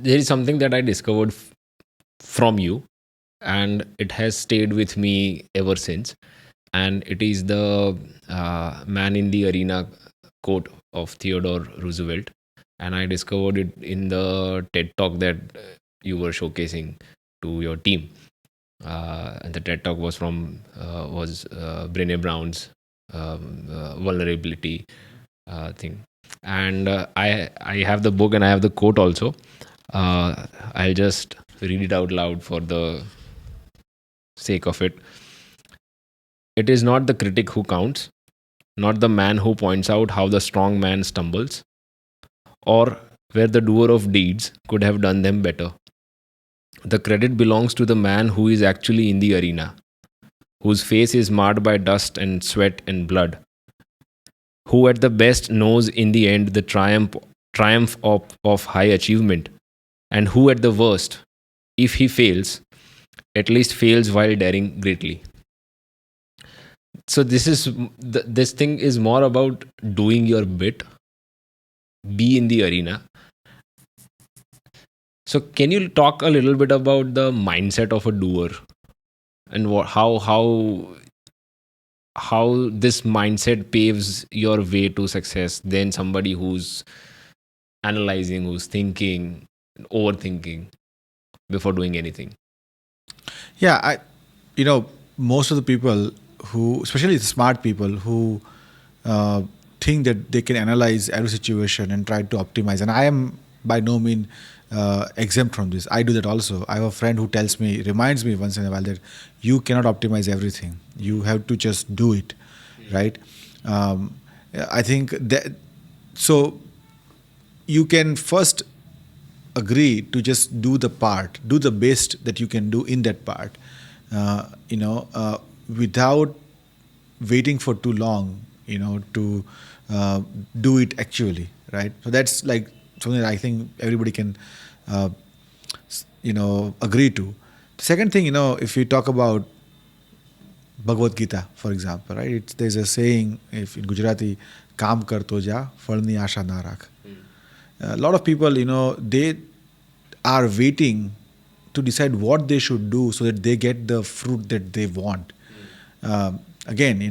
there is something that I discovered from you, and it has stayed with me ever since. And it is the man in the arena quote of Theodore Roosevelt. And I discovered it in the TED talk that you were showcasing to your team. And the TED talk was from Brene Brown's vulnerability thing. And I have the book and I have the quote also. I'll just read it out loud for the sake of it. It is not the critic who counts, not the man who points out how the strong man stumbles, or where the doer of deeds could have done them better. The credit belongs to the man who is actually in the arena, whose face is marred by dust and sweat and blood, who at the best knows in the end the triumph of high achievement, and who at the worst, if he fails, at least fails while daring greatly. So this thing is more about doing your bit, be in the arena. So can you talk a little bit about the mindset of a doer, and how this mindset paves your way to success than somebody who's analyzing, who's thinking, overthinking before doing anything? Yeah, most of the people who, especially the smart people who uh, think that they can analyze every situation and try to optimize. And I am by no means exempt from this. I do that also. I have a friend who reminds me once in a while that you cannot optimize everything. You have to just do it, right? Um, I think that so you can first agree to just do the part, do the best that you can do in that part, without waiting for too long, to do it actually, right? So that's like something that I think everybody can, uh, agree to. The second thing, if we talk about Bhagavad Gita, for example, right? There's a saying if in Gujarati, "Kaam kar to ja, phalni asha na rakh." A lot of people, they are waiting to decide what they should do so that they get the fruit that they want. Again,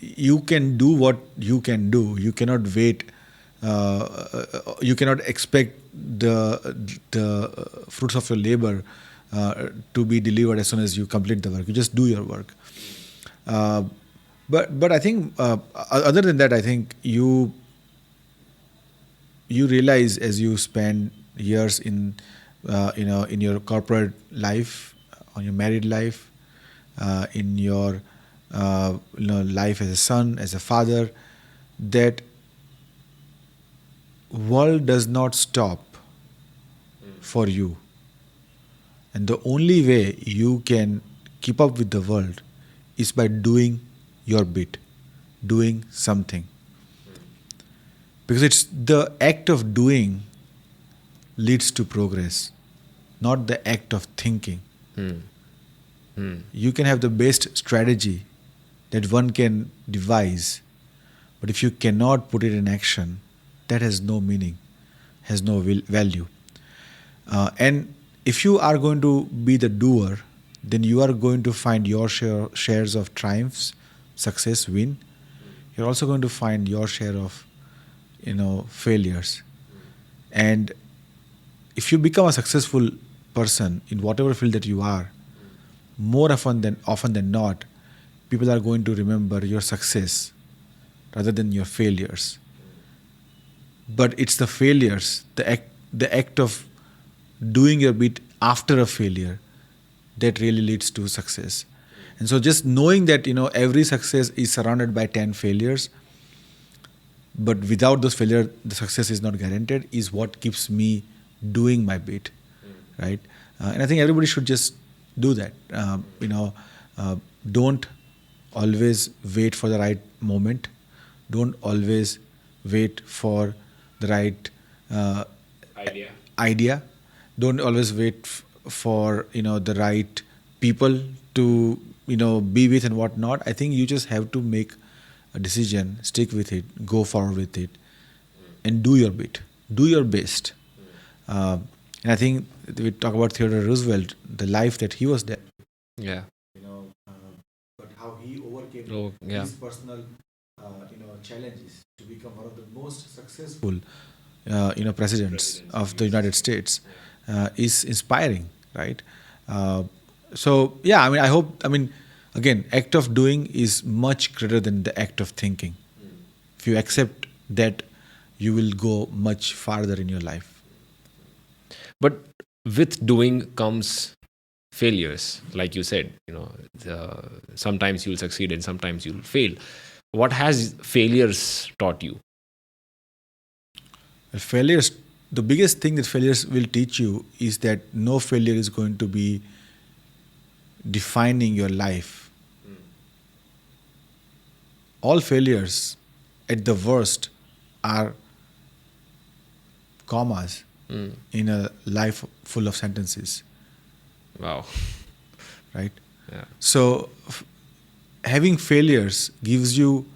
you can do what you can do. You cannot wait. You cannot expect the fruits of your labor to be delivered as soon as you complete the work. You just do your work. Uh, but I think other than that, I think you realize as you spend years in your corporate life, on your married life, in your life as a son, as a father, that world does not stop for you, and the only way you can keep up with the world is by doing your bit, doing something, because it's the act of doing leads to progress, not the act of thinking. You can have the best strategy that one can devise, but if you cannot put it in action, that has no meaning, has no value. And if you are going to be the doer, then you are going to find your shares of triumphs, success, win. You're also going to find your share of failures. And if you become a successful person in whatever field that you are, more often than not, people are going to remember your success rather than your failures. But it's the failures, the act of doing your bit after a failure, that really leads to success. And so just knowing that every success is surrounded by 10 failures, but without those failures the success is not guaranteed, is what keeps me doing my bit, right? And I think everybody should just do that. Don't always wait for the right moment. Don't always wait for the right Idea. idea. Don't always wait for the right people to be with and whatnot. I think you just have to make a decision, stick with it, go forward with it, and do your bit, do your best. And I think we talk about Theodore Roosevelt, the life that he was there. Yeah. But how he overcame Oh, yeah. his personal, challenges to become one of the most successful, presidents of the United States, is inspiring, right? Uh, so yeah, I mean, again, act of doing is much greater than the act of thinking. If you accept that, you will go much farther in your life. But with doing comes failures, like you said. Sometimes you'll succeed and sometimes you'll fail. What has failures taught you? Failures, the biggest thing that failures will teach you is that no failure is going to be defining your life. All failures, at the worst, are commas in a life full of sentences, Wow. right? Yeah. So, having failures gives you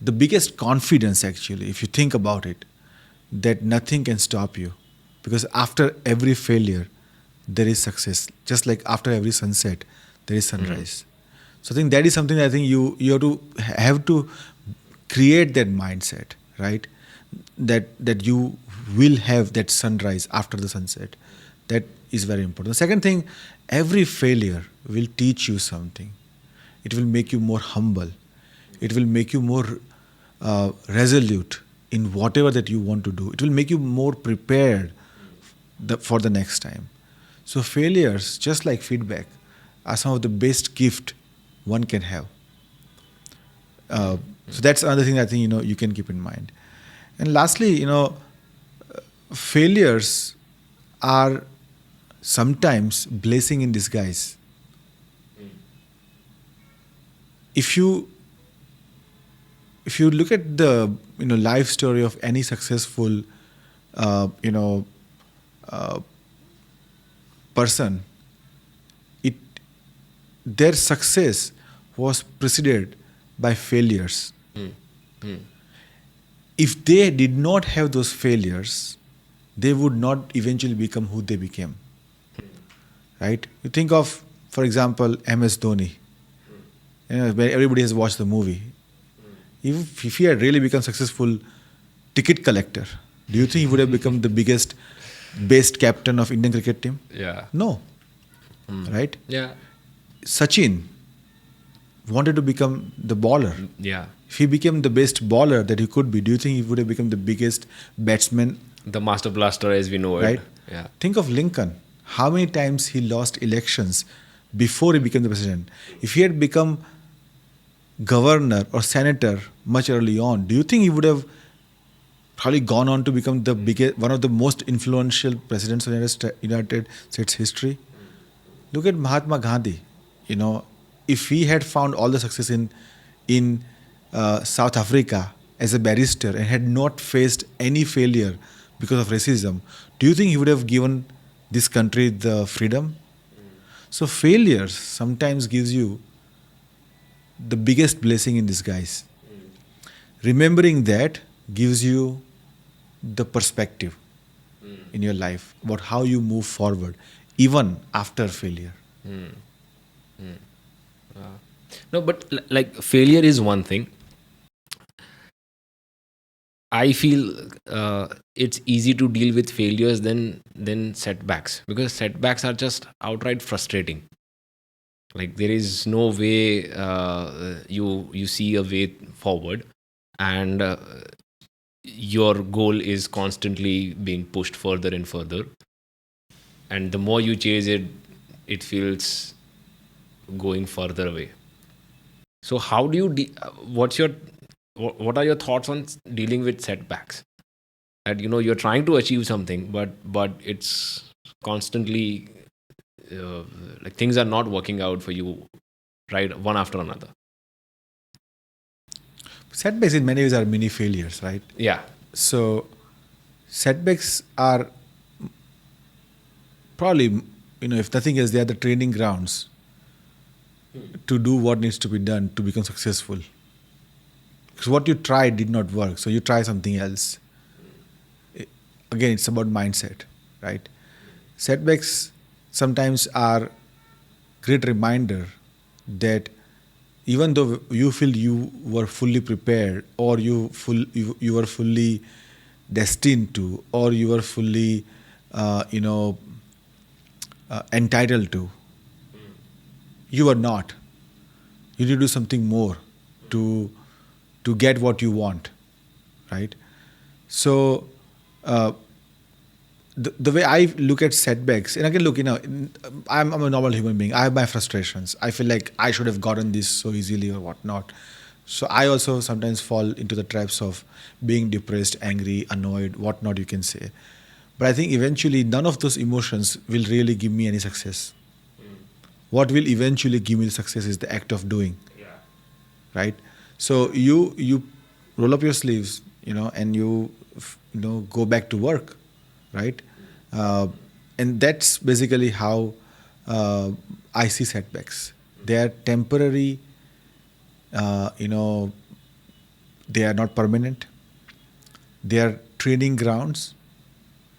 the biggest confidence, actually, if you think about it, that nothing can stop you. Because after every failure, there is success. Just like after every sunset, there is sunrise. So I think that is something I think you have to create that mindset, right? That you will have that sunrise after the sunset. That is very important. The second thing, every failure will teach you something. It will make you more humble. It will make you more resolute in whatever that you want to do. It will make you more prepared for the next time. So failures, just like feedback, are some of the best gift one can have. So that's another thing I think you can keep in mind. And lastly, failures are sometimes blessing in disguise. If you look at the life story of any successful person, it their success was preceded by failures. If they did not have those failures, they would not eventually become who they became. Right? You think of, for example, MS Dhoni. Where everybody has watched the movie. If he had really become successful ticket collector, do you think he would have become the best captain of Indian cricket team? Yeah. No. Right? Yeah. Sachin wanted to become the bowler. Yeah. If he became the best bowler that he could be, do you think he would have become the biggest batsman? The master blaster as we know it. Right? Yeah. Think of Lincoln. How many times he lost elections before he became the president? If he had become governor or senator much early on, do you think he would have probably gone on to become the biggest, one of the most influential presidents of United States history? Look at Mahatma Gandhi. If he had found all the success in South Africa as a barrister and had not faced any failure because of racism, do you think he would have given this country the freedom? So failures sometimes gives you the biggest blessing in disguise. Remembering that gives you the perspective in your life about how you move forward even after failure. No, but like failure is one thing. I feel it's easy to deal with failures than setbacks, because setbacks are just outright frustrating. Like there is no way you see a way forward, and your goal is constantly being pushed further and further. And the more you chase it, it feels going further away. So how do you what are your thoughts on dealing with setbacks? That you're trying to achieve something, but it's constantly like things are not working out for you, right, one after another. Setbacks in many ways are mini failures, right? Yeah. So setbacks are probably, if nothing else, they are the training grounds to do what needs to be done to become successful. Because what you tried did not work, so you try something else. Again, it's about mindset, right? Setbacks sometimes are great reminder that even though you feel you were fully prepared, or you were fully destined to, or you were fully you know entitled to, you are not. You need to do something more to get what you want, right? So uh, the way I look at setbacks, and again, look, I'm a normal human being. I have my frustrations. I feel like I should have gotten this so easily or whatnot. So I also sometimes fall into the traps of being depressed, angry, annoyed, whatnot you can say. But I think eventually none of those emotions will really give me any success. What will eventually give me success is the act of doing, right? So you roll up your sleeves, and go back to work, right? Uh, and that's basically how I see setbacks. They are temporary. Uh, you know, they are not permanent. They are training grounds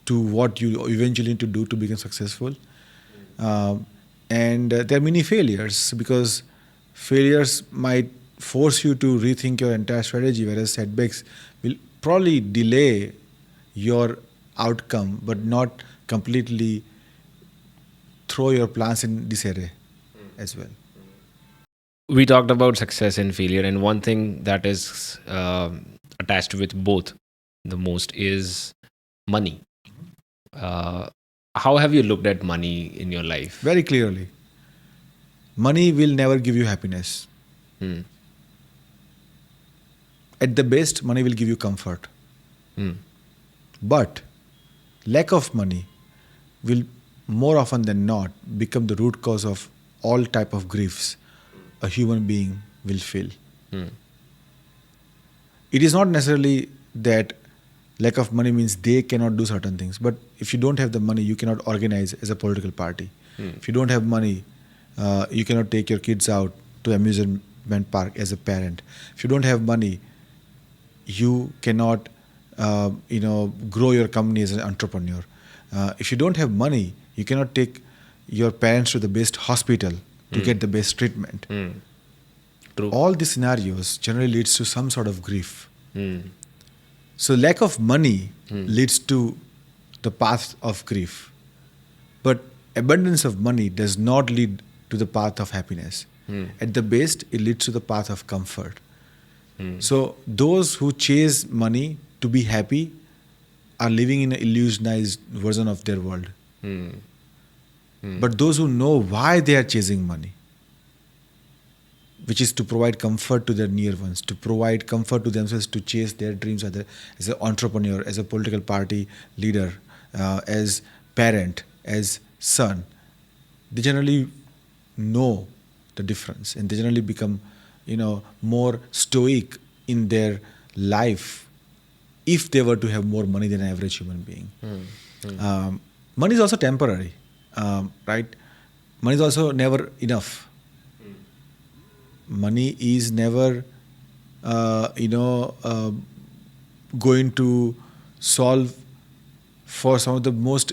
to what you eventually need to do to become successful. And there are many failures, because failures might force you to rethink your entire strategy, whereas setbacks will probably delay your outcome but not completely throw your plans in disarray as well. We talked about success and failure, and one thing that is attached with both the most is money. Uh, how have you looked at money in your life? Very clearly, money will never give you happiness. Hmm. At the best, money will give you comfort. Hmm. But lack of money will more often than not become the root cause of all type of griefs a human being will feel. Hmm. It is not necessarily that lack of money means they cannot do certain things, but if you don't have the money, you cannot organize as a political party. If you don't have money, you cannot take your kids out to amusement park as a parent. If you don't have money, you cannot grow your company as an entrepreneur. If you don't have money, you cannot take your parents to the best hospital to get the best treatment. True. All these scenarios generally leads to some sort of grief. Hmm. So lack of money leads to the path of grief, but abundance of money does not lead to the path of happiness. At the best, it leads to the path of comfort. So those who chase money to be happy are living in an illusionized version of their world. But those who know why they are chasing money, which is to provide comfort to their near ones, to provide comfort to themselves, to chase their dreams as an entrepreneur, as a political party leader, as parent, as son, they generally know the difference, and they generally become, more stoic in their life if they were to have more money than an average human being. Money is also temporary, right? Money is also never enough. Money is never, going to solve for some of the most,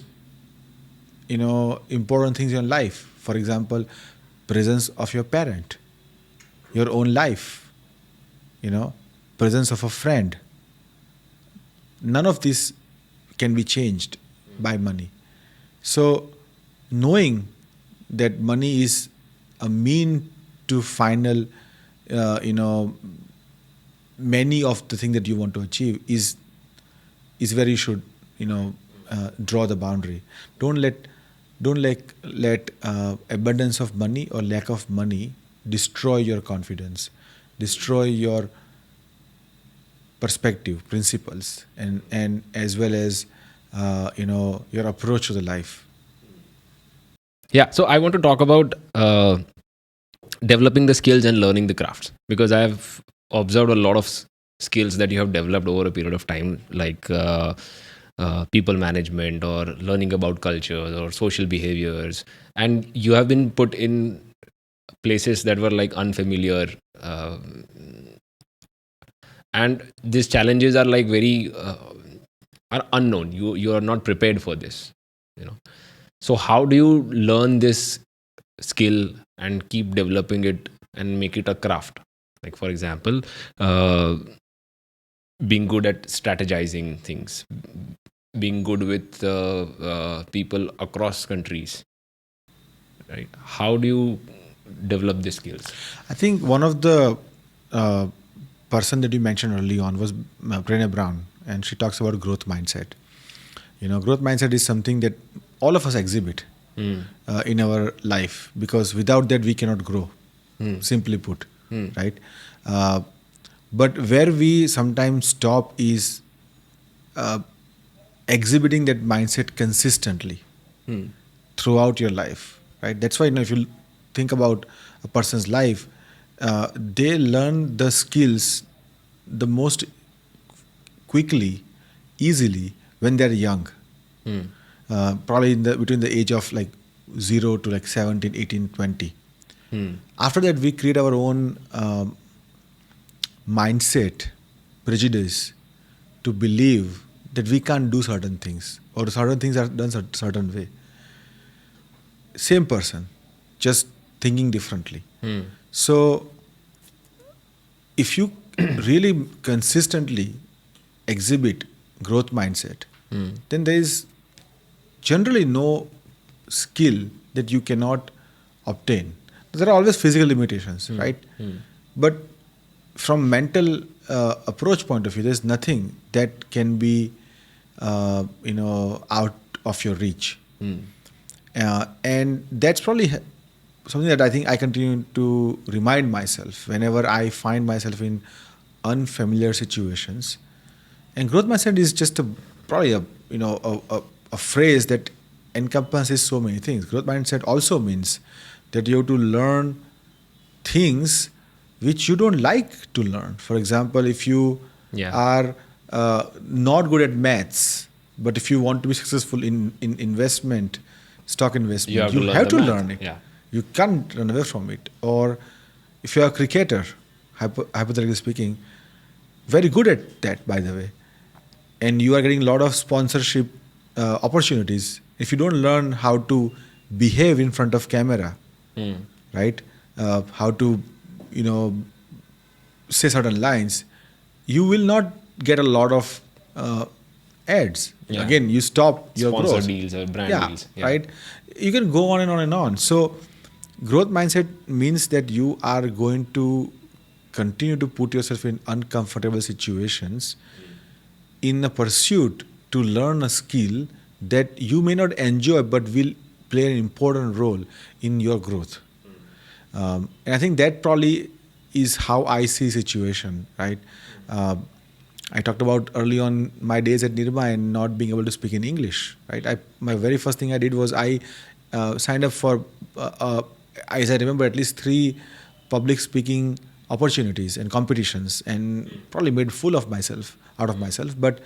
important things in life. For example, presence of your parent, your own life, presence of a friend. None of this can be changed by money. So, knowing that money is a mean to final, many of the things that you want to achieve is where you should, draw the boundary. Don't let abundance of money or lack of money destroy your confidence, destroy your perspective, principles, and as well as your approach to the life. Yeah. So I want to talk about developing the skills and learning the crafts, because I have observed a lot of skills that you have developed over a period of time, like people management or learning about cultures or social behaviors, and you have been put in places that were like unfamiliar, and these challenges are like very are unknown. You are not prepared for this, you know. So how do you learn this skill and keep developing it and make it a craft? Like, for example, uh, being good at strategizing things, being good with people across countries, right? How do you develop these skills? I think one of the uh, person that you mentioned early on was Brené Brown, and she talks about growth mindset. Growth mindset is something that all of us exhibit in our life, because without that we cannot grow. Simply put, right? Uh, but where we sometimes stop is uh, exhibiting that mindset consistently throughout your life, right? That's why, if you think about a person's life, they learn the skills the most quickly, easily when they're young. Probably between the age of like 0 to like 17, 18, 20. After that, we create our own mindset, prejudice, to believe that we can't do certain things, or certain things are done certain way. Same person, just thinking differently. So if you really consistently exhibit growth mindset, then there is generally no skill that you cannot obtain. There are always physical limitations, right? But from mental approach point of view, there's nothing that can be out of your reach. And that's probably something that I think I continue to remind myself whenever I find myself in unfamiliar situations. And growth mindset is just probably a phrase that encompasses so many things. Growth mindset also means that you have to learn things which you don't like to learn. For example, if you Yeah. are not good at maths, but if you want to be successful in investment, stock You investment, have to you learn have the to math. learn it. Yeah. You can't run away from it. Or if you're a cricketer, hypothetically speaking, very good at that, by the way, and you are getting a lot of sponsorship opportunities. If you don't learn how to behave in front of camera, right? How to, you know, say certain lines, you will not get a lot of ads. Yeah. Again, you stop your Sponsor growth. deals or brand Yeah, deals. Yeah. right. You can go on and on and on. So, growth mindset means that you are going to continue to put yourself in uncomfortable situations in a pursuit to learn a skill that you may not enjoy but will play an important role in your growth. And I think that probably is how I see situation, right? Uh, I talked about early on my days at Nirma and not being able to speak in English, right? My very first thing I did was I signed up for, as I remember, at least 3 public speaking opportunities and competitions, and probably made fool of myself out of myself. But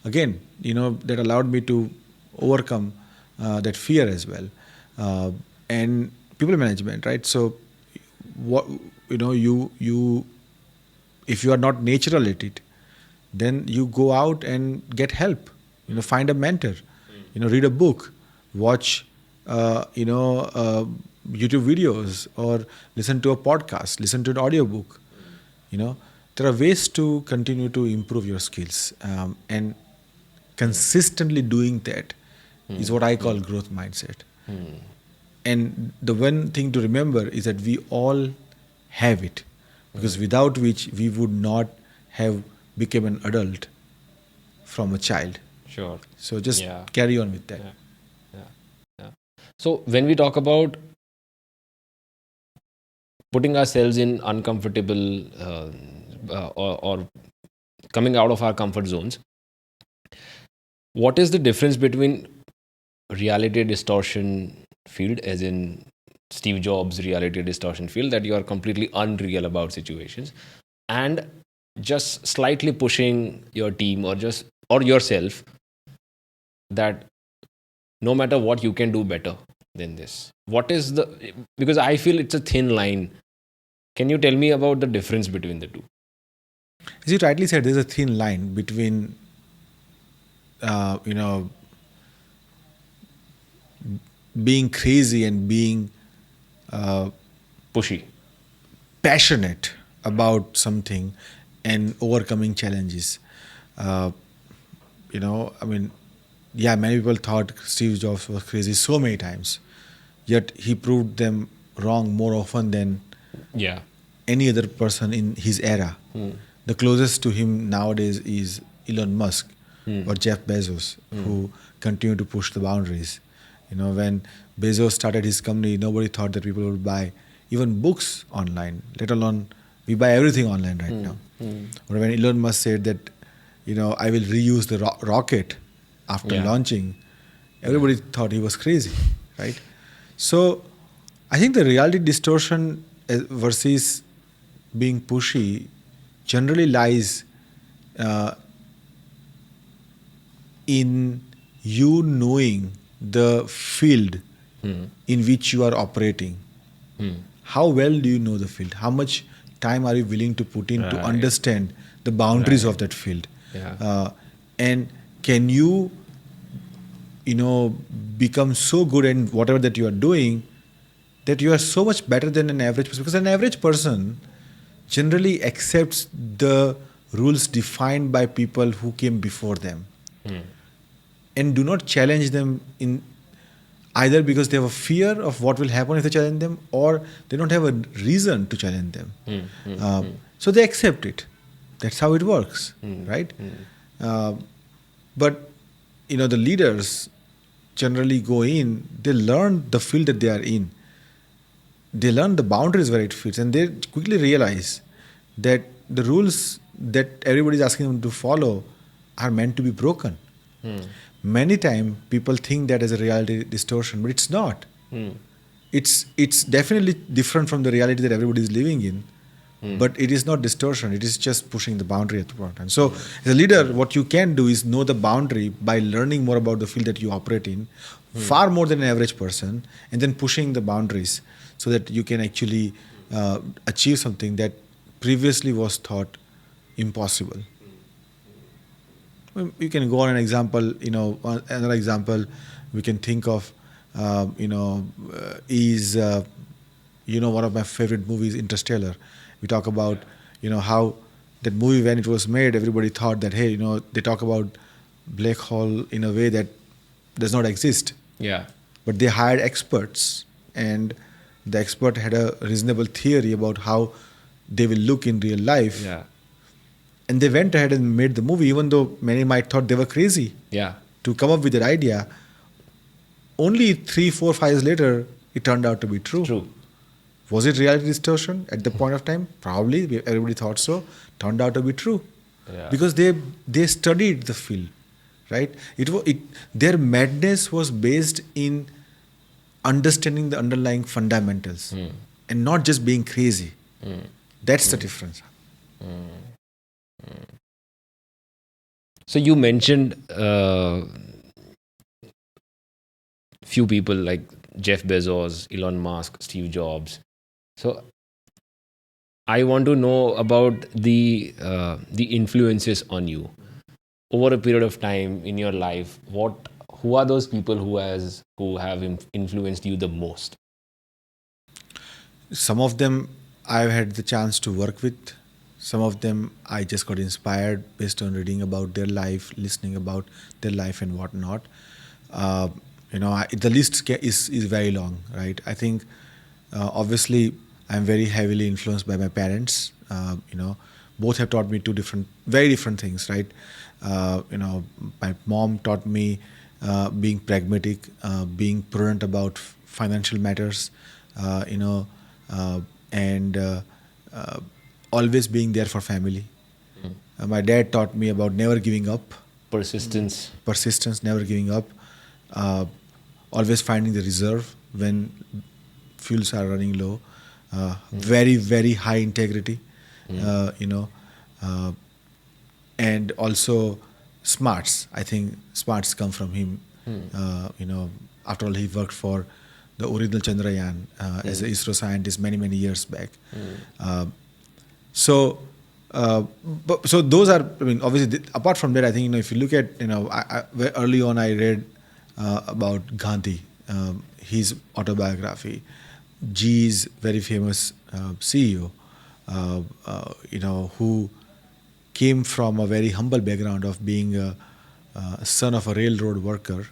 again, that allowed me to overcome that fear as well. And people management, right? So what you if you are not natural at it, then you go out and get help. Find a mentor. Read a book, watch YouTube videos, or listen to a podcast, listen to an audiobook. There are ways to continue to improve your skills, and consistently doing that is what I call growth mindset. And the one thing to remember is that we all have it, because without which we would not have become an adult from a child. Sure. So just Yeah. carry on with that. Yeah. Yeah. Yeah. So when we talk about putting ourselves in uncomfortable or coming out of our comfort zones, what is the difference between reality distortion field, as in Steve Jobs' reality distortion field, that you are completely unreal about situations, and just slightly pushing your team or yourself that no matter what, you can do better than this? What is the, because I feel it's a thin line. Can you tell me about the difference between the two? As you rightly said, there's a thin line between uh, you know being crazy and being Pushy. passionate about something and overcoming challenges. Uh, I mean, yeah, many people thought Steve Jobs was crazy so many times, yet he proved them wrong more often than Yeah. any other person in his era. The closest to him nowadays is Elon Musk or Jeff Bezos, who continue to push the boundaries. When Bezos started his company, nobody thought that people would buy even books online, let alone we buy everything online right now. Or when Elon Musk said that, I will reuse the rocket after Yeah. launching, everybody thought he was crazy, right? So I think the reality distortion versus being pushy generally lies uh, in you knowing the field in which you are operating. How well do you know the field? How much time are you willing to put in to Right. understand the boundaries Right. of that field? Yeah. And can you, become so good in whatever that you are doing that you are so much better than an average person? Because an average person generally accepts the rules defined by people who came before them and do not challenge them in either because they have a fear of what will happen if they challenge them, or they don't have a reason to challenge them. So they accept it. That's how it works, right? Uh, but the leaders generally go in, they learn the field that they are in, they learn the boundaries where it fits, and they quickly realize that the rules that everybody is asking them to follow are meant to be broken. Many times people think that as a reality distortion, but it's not. It's definitely different from the reality that everybody is living in, but it is not distortion. It is just pushing the boundary at the point. And so, as a leader, what you can do is know the boundary by learning more about the field that you operate in, far more than an average person, and then pushing the boundaries so that you can actually achieve something that previously was thought impossible. You can go on an example, another example we can think of, is, one of my favorite movies, Interstellar. We talk about, how that movie, when it was made, everybody thought that, hey, they talk about black hole in a way that does not exist. Yeah. But they hired experts, and the expert had a reasonable theory about how they will look in real life. Yeah. And they went ahead and made the movie, even though many might thought they were crazy Yeah. to come up with that idea. Only 3, 4, 5 years later, it turned out to be true. True. Was it reality distortion at the point of time? Probably. Everybody thought so. Turned out to be true. Yeah. Because they studied the field, right? Their madness was based in understanding the underlying fundamentals and not just being crazy. That's the difference. So you mentioned few people like Jeff Bezos, Elon Musk, Steve Jobs. So I want to know about the influences on you over a period of time in your life. Who are those people who have influenced you the most? Some of them I've had the chance to work with. Some of them I just got inspired based on reading about their life, listening about their life and whatnot. The list is very long, right? I think obviously I'm very heavily influenced by my parents. Both have taught me very different things, right? My mom taught me being pragmatic, being prudent about financial matters, and always being there for family. My dad taught me about never giving up, persistence, never giving up, always finding the reserve when fuels are running low, very, very high integrity, and also smarts. I think smarts come from him. After all, he worked for the original Chandrayaan as an ISRO scientist many, many years back. So those are, obviously, apart from that, I think, if you look at, very early on I read about Gandhi. his autobiography. G's very famous CEO, who came from a very humble background of being a son of a railroad worker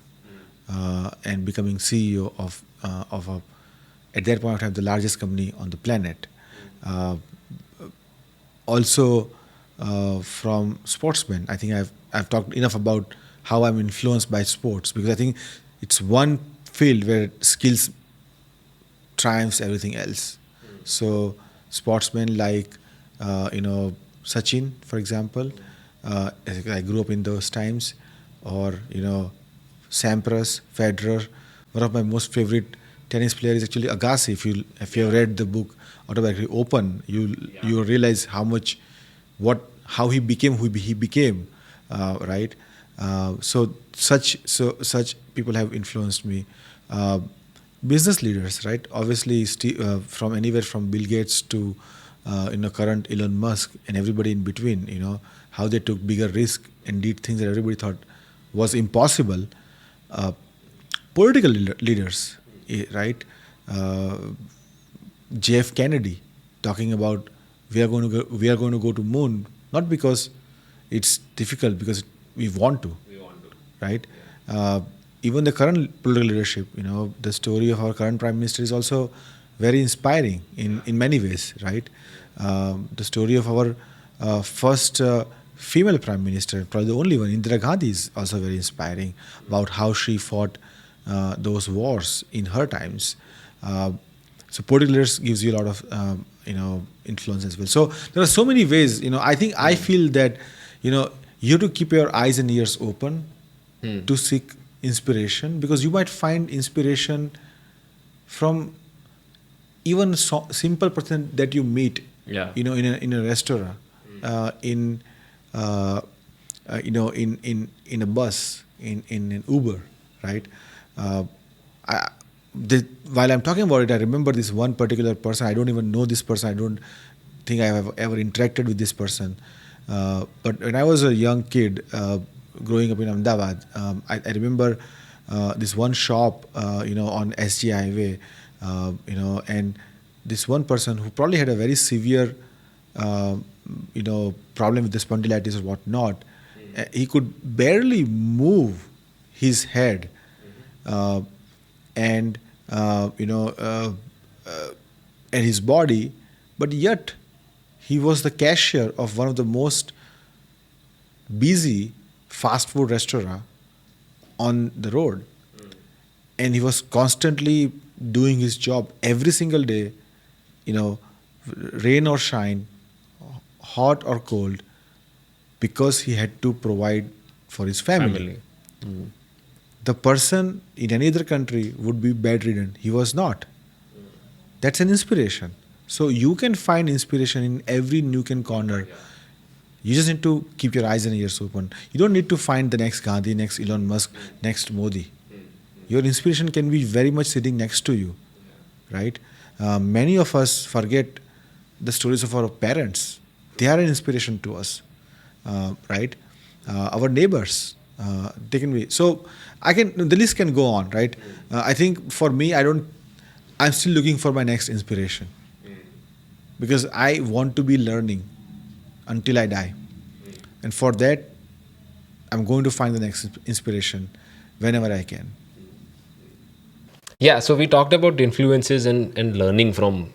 and becoming CEO of a, at that point of time, the largest company on the planet. Uh, Also, from sportsmen, I think I've talked enough about how I'm influenced by sports, because I think it's one field where skills triumphs everything else. So sportsmen like Sachin, for example, I grew up in those times, or Sampras, Federer. One of my most favorite tennis players is actually Agassi. If you have read the book Autobiography Open, you realize how he became who he became, right? So such people have influenced me. Uh, Business leaders, right? Obviously, from anywhere from Bill Gates to current Elon Musk and everybody in between. How they took bigger risk and did things that everybody thought was impossible. Uh, Political leaders, right? Uh, JF Kennedy talking about we are going to go to moon, not because it's difficult, because we want to, right? Uh, Even the current political leadership, the story of our current prime minister is also very inspiring in many ways, right? The story of our first female prime minister, probably the only one, Indira Gandhi, is also very inspiring about how she fought those wars in her times. Uh, so political leaders gives you a lot of influence as well. So there are so many ways. I feel that you have to keep your eyes and ears open to seek inspiration, because you might find inspiration from even simple person that you meet, Yeah. in a restaurant, in in a bus, in an Uber, right? Uh, I, while I'm talking about it, I remember this one particular person. I don't even know this person. I don't think I have ever interacted with this person. But when I was a young kid, growing up in Ahmedabad, I remember this one shop, on SG Highway, and this one person who probably had a very severe, problem with the spondylitis or whatnot. He could barely move his head, uh, and and his body, but yet he was the cashier of one of the most busy fast food restaurant on the road, and he was constantly doing his job every single day, you know rain or shine, hot or cold, because he had to provide for his family. Family. The person in any other country would be bedridden. He was not. That's an inspiration. So you can find inspiration in every nook and corner. You just need to keep your eyes and ears open. You don't need to find the next Gandhi, next Elon Musk, next Modi. Your inspiration can be very much sitting next to you, right? Many of us forget the stories of our parents. They are an inspiration to us, right? Our neighbors, they can be. So the list can go on, right? I think for me, I'm still looking for my next inspiration, because I want to be learning until I die. And for that, I'm going to find the next inspiration whenever I can. Yeah, so we talked about influences and learning from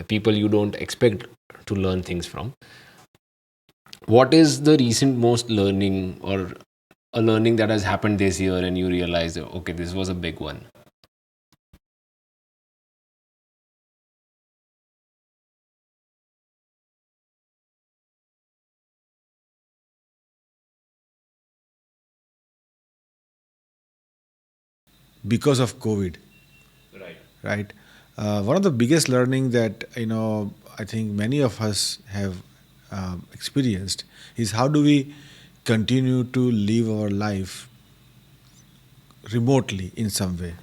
people you don't expect to learn things from. What is the recent most learning, or a learning that has happened this year and you realize, okay, this was a big one? Because of COVID, Right. right? One of the biggest learning that I think many of us have experienced is, how do we continue to live our life remotely in some way,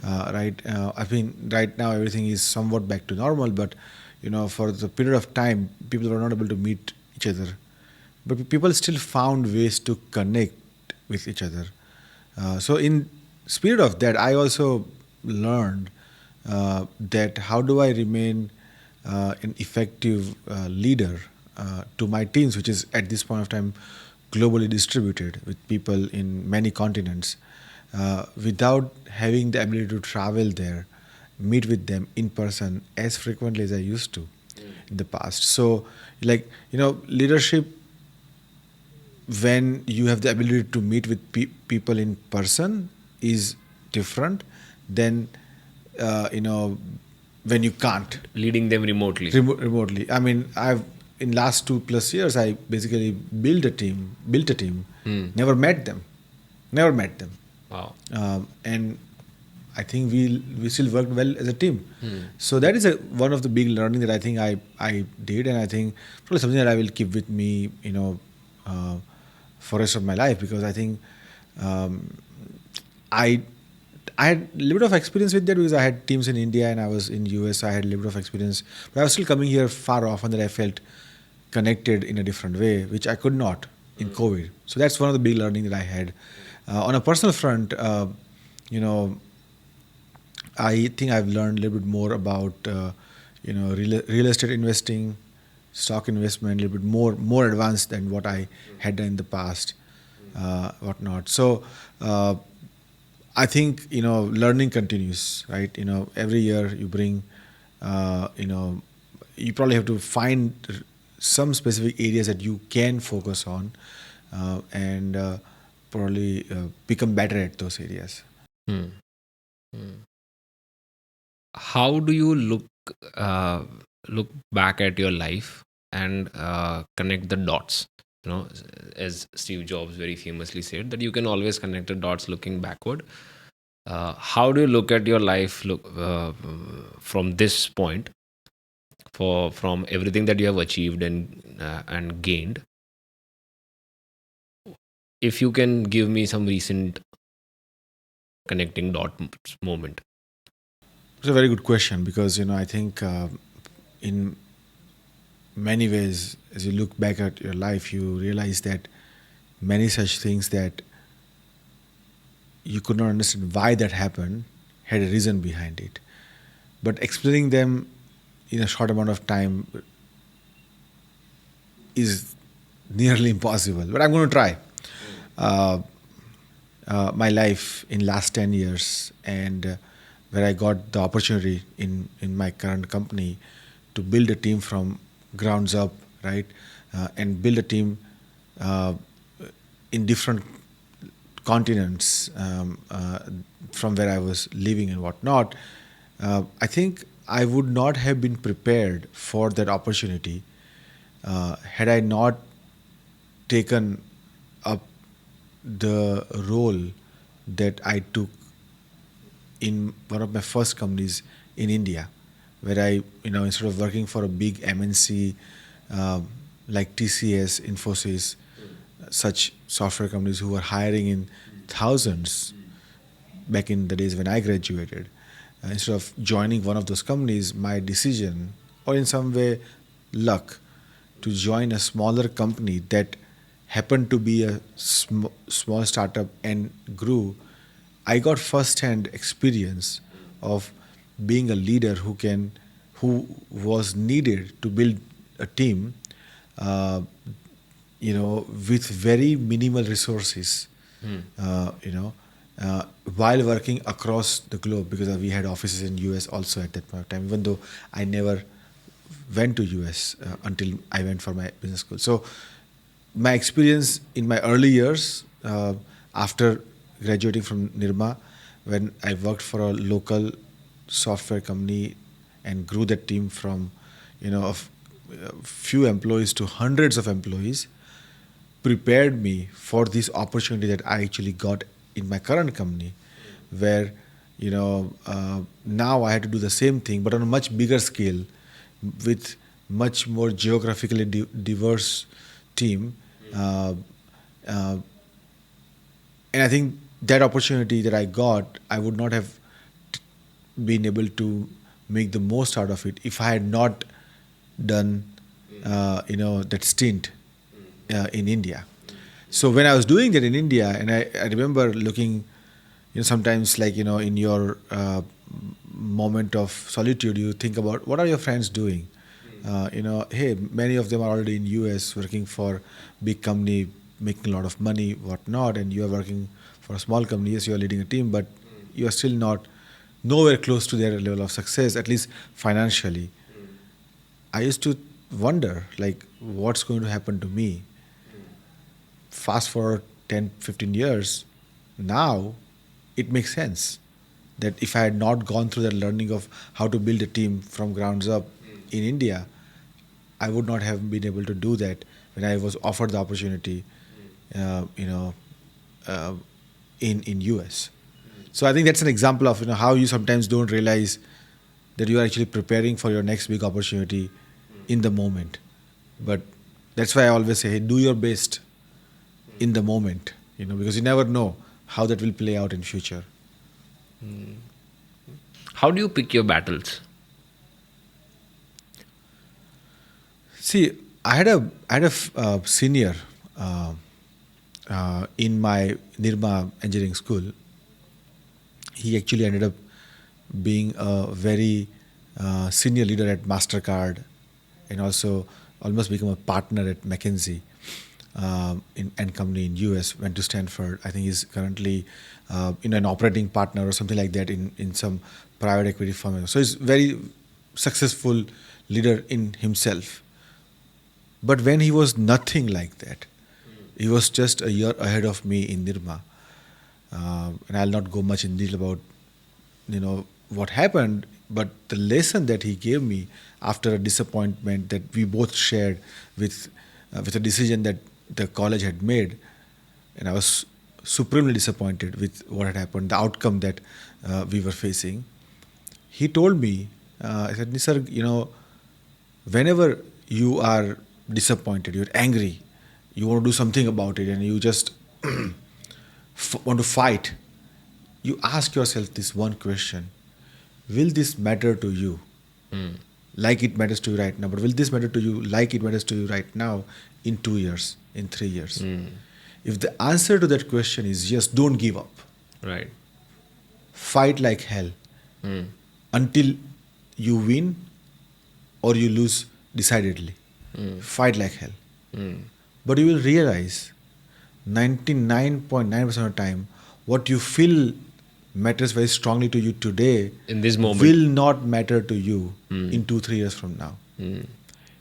right? I mean, right now everything is somewhat back to normal, but for the period of time, people were not able to meet each other, but people still found ways to connect with each other. So in spirit of that, I also learned that how do I remain an effective leader to my teams, which is at this point of time globally distributed with people in many continents, without having the ability to travel there, meet with them in person as frequently as I used to in the past. So, like, leadership, when you have the ability to meet with people in person, is different than when you can't Leading them remotely. remotely. I mean, I've in last 2+ years I basically built a team, never met them, Wow. and I think we still worked well as a team. So that is one of the big learning that I think I did, and I think probably something that I will keep with me, for rest of my life, because I think um, I I had a little bit of experience with that because I had teams in India and I was in US. So I had a little bit of experience, but I was still coming here far often that I felt connected in a different way, which I could not in COVID. So that's one of the big learning that I had. On a personal front, you know, I think I've learned a little bit more about real estate investing, stock investment, a little bit more advanced than what I had done in the past, whatnot. So I think learning continues, right? Every year you bring, you probably have to find some specific areas that you can focus on, and probably become better at those areas. Hmm. Hmm. How do you uh, look back at your life and connect the dots? As Steve Jobs very famously said, that you can always connect the dots looking backward. How do you look at your life from this point, from everything that you have achieved and gained? If you can give me some recent connecting moment. It's a very good question because I think in many ways, as you look back at your life, you realize that many such things that you could not understand why that happened had a reason behind it. But explaining them in a short amount of time is nearly impossible. But I'm going to try. Uh, my life in last 10 years, and where I got the opportunity in my current company to build a team from grounds up, right? And build a team uh, in different continents, from where I was living and whatnot. I think I would not have been prepared for that opportunity had I not taken up the role that I took in one of my first companies in India, where I, instead of working for a big MNC like TCS, Infosys, such software companies who were hiring in thousands back in the days when I graduated, instead of joining one of those companies, my decision, or in some way, luck, to join a smaller company that happened to be a small startup and grew, I got first-hand experience of being a leader who was needed to build a team, uh, with very minimal resources, uh, you know, while working across the globe, because we had offices in US also at that point of time, even though I never went to US until I went for my business school. So my experience in my early years, after graduating from Nirma, when I worked for a local software company and grew that team from a few employees to hundreds of employees, prepared me for this opportunity that I actually got in my current company, where now I had to do the same thing but on a much bigger scale, with much more geographically diverse team, uh, uh, and I think that opportunity that I got, I would not have been able to make the most out of it if I had not done, that stint in India. So when I was doing that in India, and I remember looking, sometimes, like, in your moment of solitude, you think about what are your friends doing. Hey, many of them are already in US working for big company, making a lot of money, whatnot, and you are working for a small company. Yes, you are leading a team, but you are still not nowhere close to their level of success, at least financially. I used to wonder, like, what's going to happen to me. Fast forward 10, 15 years, now it makes sense that if I had not gone through that learning of how to build a team from grounds up in India, I would not have been able to do that when I was offered the opportunity, uh, you know, uh, in US. So I think that's an example of how you sometimes don't realize that you are actually preparing for your next big opportunity in the moment. But that's why I always say, hey, do your best in the moment, because you never know how that will play out in future. How do you pick your battles? See, I had a senior in my Nirma engineering school. He actually ended up being a very senior leader at Mastercard, and also almost become a partner at McKinsey in and company in US. Went to Stanford. I think he's currently an operating partner or something like that in some private equity firm. So he's very successful leader in himself. But when he was nothing like that, he was just a year ahead of me in Nirma. And I'll not go much in detail about what happened, but the lesson that he gave me after a disappointment that we both shared with a decision that the college had made, and I was supremely disappointed with what had happened, the outcome that we were facing. He told me, I said, Nisarg, whenever you are disappointed, you're angry, you want to do something about it, and you just want to fight, you ask yourself this one question: will this matter to you like it matters to you right now? But will this matter to you like it matters to you right now in 2 years, in 3 years? If the answer to that question is yes, don't give up. Right. Fight like hell until you win or you lose decidedly. Fight like hell. But you will realize 99.9% of the time, what you feel matters very strongly to you today In this moment. will not matter to you in 2, 3 years from now.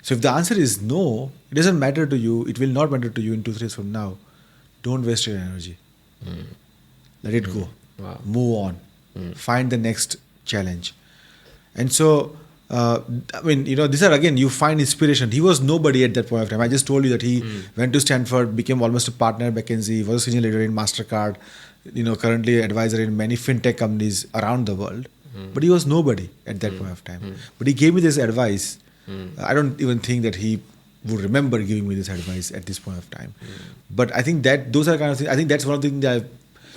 So if the answer is no, it doesn't matter to you, it will not matter to you in 2, 3 years from now, don't waste your energy. Let it go. Wow. Move on. Find the next challenge. And so, these are, again, you find inspiration. He was nobody at that point of time. I just told you that he went to Stanford, became almost a partner at McKinsey, was a senior leader in MasterCard, currently advisor in many fintech companies around the world. But he was nobody at that point of time. But he gave me this advice. I don't even think that he would remember giving me this advice at this point of time. But I think that those are kind of things. I think that's one of the things that I've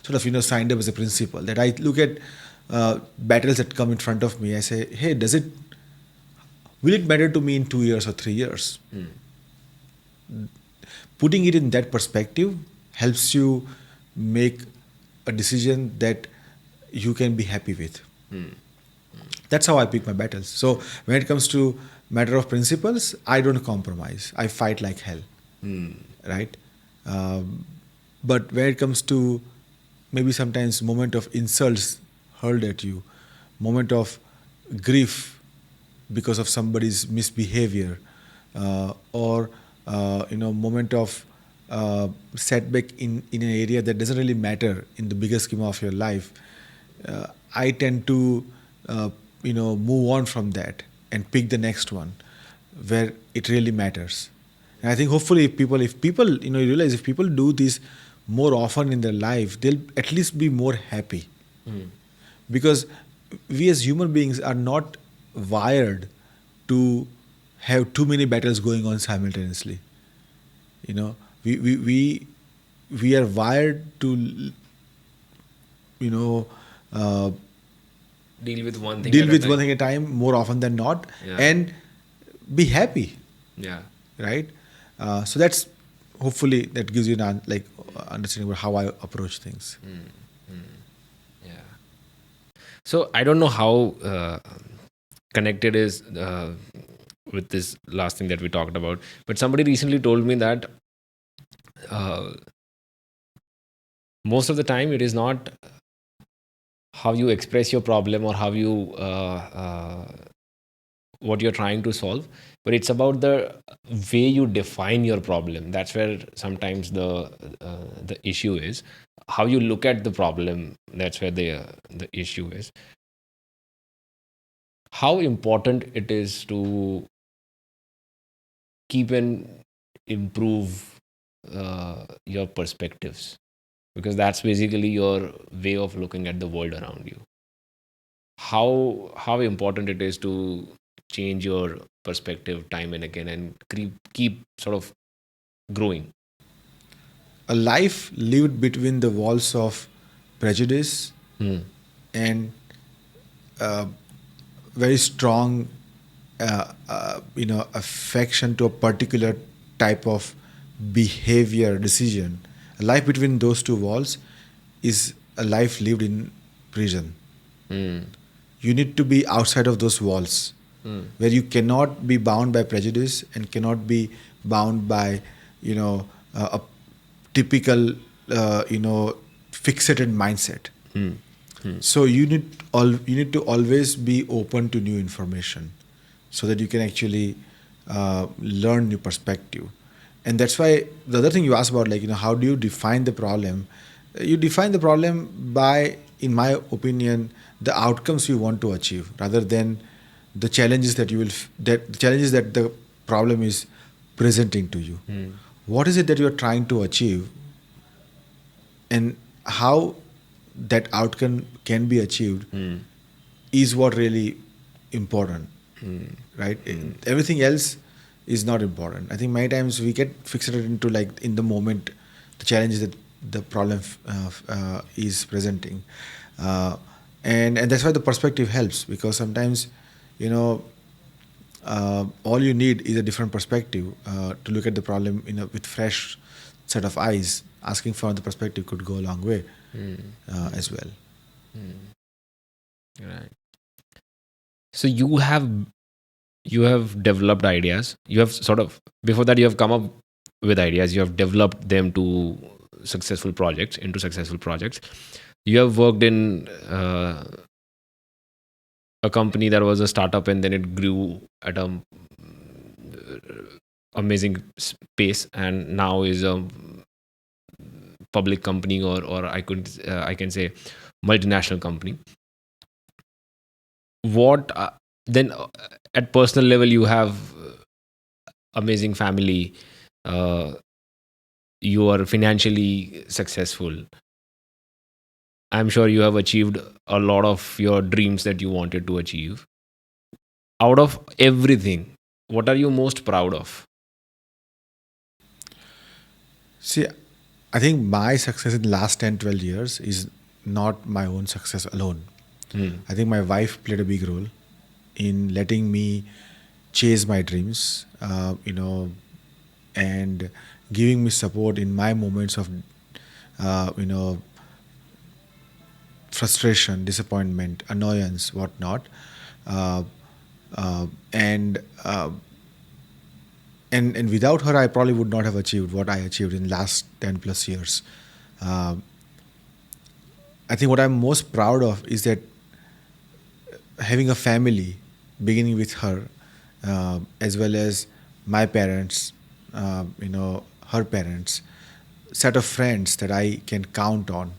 sort of signed up as a principle, that I look at battles that come in front of me. I say, hey, will it matter to me in 2 years or 3 years? Putting it in that perspective helps you make a decision that you can be happy with. That's how I pick my battles. So when it comes to matter of principles, I don't compromise. I fight like hell, right? But when it comes to maybe sometimes moment of insults hurled at you, moment of grief because of somebody's misbehavior, or moment of setback in an area that doesn't really matter in the bigger scheme of your life, I tend to move on from that and pick the next one where it really matters. And I think hopefully if people you realize if people do this more often in their life, they'll at least be more happy. Because we as human beings are not wired to have too many battles going on simultaneously. We are wired to Deal with one thing. deal at a with time. one thing at a time more often than not, Yeah. and be happy, Yeah. right? So that's hopefully that gives you an understanding about how I approach things. Yeah. So I don't know how connected is with this last thing that we talked about, but somebody recently told me that uh, most of the time it is not how you express your problem or how you what you're trying to solve, but it's about the way you define your problem. That's where sometimes the issue is. How you look at the problem, that's where the issue is. How important it is to keep and improve your perspectives, because that's basically your way of looking at the world around you. How important it is to change your perspective time and again and keep sort of growing. A life lived between the walls of prejudice Hmm. and very strong, affection to a particular type of behavior decision. A life between those two walls is a life lived in prison. Hmm. You need to be outside of those walls, where you cannot be bound by prejudice and cannot be bound by, a typical, fixated mindset. Hmm. So you need to always be open to new information, so that you can actually learn new perspective. And that's why the other thing you asked about, like, how do you define the problem? You define the problem by, in my opinion, the outcomes you want to achieve, rather than the challenges that you will that the challenges that the problem is presenting to you. What is it that you are trying to achieve, and how that outcome can be achieved is what really important, right? Everything else is not important. I think many times we get fixated into, like, in the moment, the challenges that the problem is presenting, and that's why the perspective helps, because sometimes, you know all you need is a different perspective to look at the problem with fresh set of eyes. Asking for the perspective could go a long way as well. Right. So you have developed ideas. You have sort of, before that, you have come up with ideas. You have developed them to successful projects. You have worked in a company that was a startup, and then it grew at a amazing pace, and now is a public company, or I can say multinational company. What then at personal level, you have amazing family, uh, you are financially successful. I'm sure you have achieved a lot of your dreams that you wanted to achieve. Out of everything, what are you most proud of? See, I think my success in the last 10, 12 years is not my own success alone. I think my wife played a big role in letting me chase my dreams, and giving me support in my moments of, uh, you know, frustration, disappointment, annoyance, whatnot. Uh, uh, and and without her, I probably would not have achieved what I achieved in last 10 plus years. Uh, I think what I'm most proud of is that having a family, beginning with her, as well as my parents, her parents, set of friends that I can count on,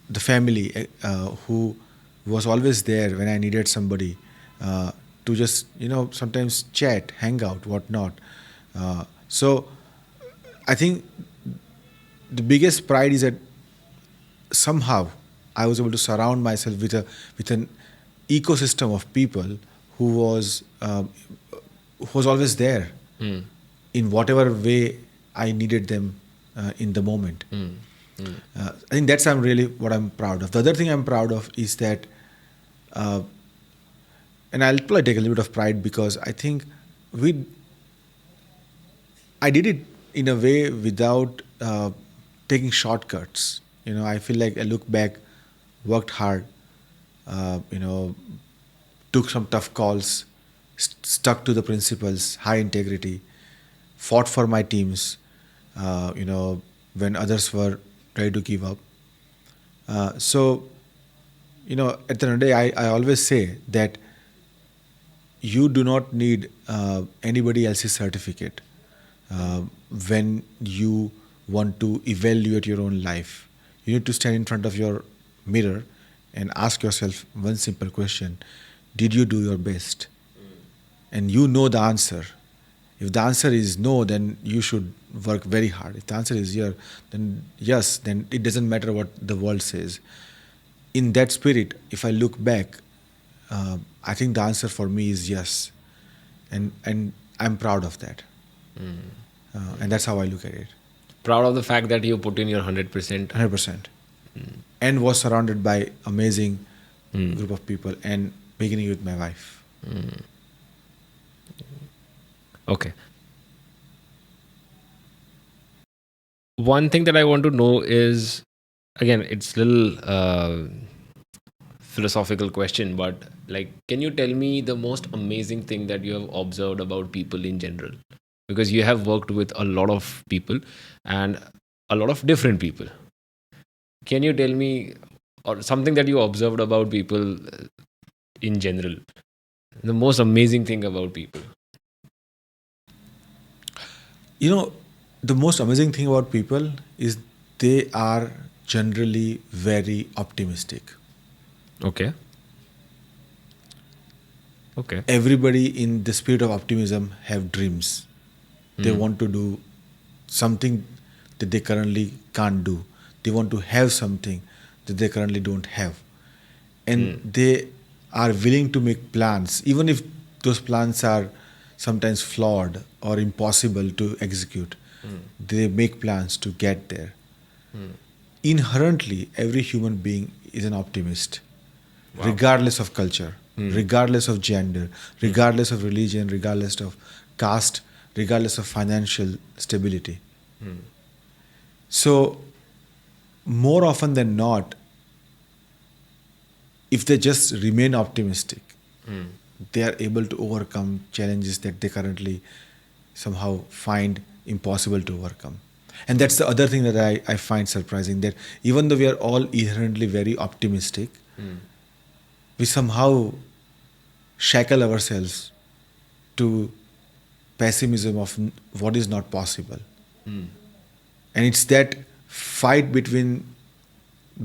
the family who was always there when I needed somebody to just, sometimes chat, hang out, whatnot. So I think the biggest pride is that somehow I was able to surround myself with an ecosystem of people who was always there in whatever way I needed them in the moment. I think that's what I'm proud of. The other thing I'm proud of is that, uh, and I'll probably take a little bit of pride, because I think we I did it in a way without taking shortcuts. I feel like I look back, worked hard, took some tough calls, stuck to the principles, high integrity, fought for my teams, when others were ready to give up. So, at the end of the day, I always say that you do not need anybody else's certificate uh, when you want to evaluate your own life. You need to stand in front of your mirror and ask yourself one simple question: did you do your best? And you know the answer. If the answer is no, then you should work very hard. If the answer is yes, then it doesn't matter what the world says. In that spirit, if I look back, I think the answer for me is yes, and I'm proud of that, and that's how I look at it. Proud of the fact that you put in your 100%. 100%, and was surrounded by amazing group of people, and beginning with my wife. Okay. One thing that I want to know is, again, it's a little philosophical question, but like, can you tell me the most amazing thing that you have observed about people in general? Because you have worked with a lot of people and a lot of different people. Can you tell me or something that you observed about people in general? The most amazing thing about people. The most amazing thing about people is they are generally very optimistic. Okay. Okay. Everybody in the spirit of optimism have dreams. They want to do something that they currently can't do. They want to have something that they currently don't have. And they are willing to make plans, even if those plans are sometimes flawed or impossible to execute. They make plans to get there. Inherently, every human being is an optimist, regardless of culture, regardless of gender, regardless of religion, regardless of caste, regardless of financial stability. So, more often than not, if they just remain optimistic, they are able to overcome challenges that they currently somehow find impossible to overcome. And that's the other thing that I find surprising, that even though we are all inherently very optimistic, we somehow shackle ourselves to pessimism of what is not possible. And it's that fight between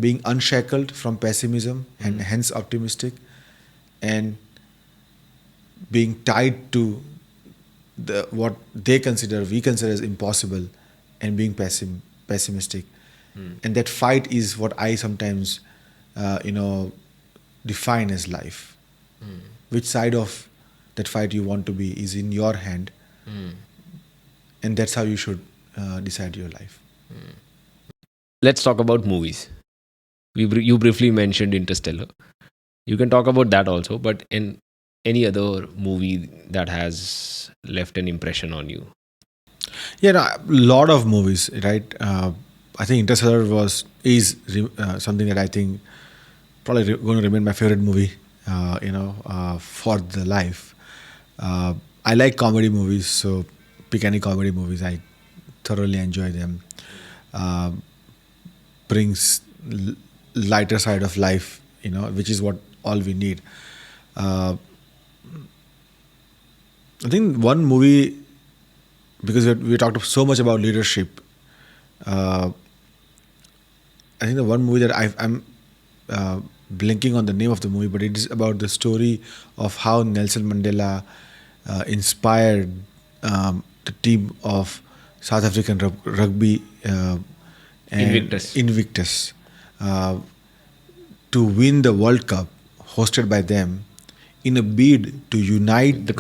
being unshackled from pessimism and hence optimistic, and being tied to what we consider as impossible, and being pessimistic. And that fight is what I sometimes define as life. Which side of that fight you want to be is in your hand, and that's how you should decide your life. Let's talk about movies. You briefly mentioned Interstellar. You can talk about that also, but in any other movie that has left an impression on you. Yeah, a lot of movies, right? I think Interstellar is something that I think probably going to remain my favorite movie, for the life. I like comedy movies, so pick any comedy movies. I thoroughly enjoy them. Brings lighter side of life, which is what all we need. I think one movie, because we talked so much about leadership, I think the one movie that I'm blinking on the name of the movie, but it is about the story of how Nelson Mandela inspired the team of South African rugby and Invictus to win the World Cup hosted by them in a bid to unite The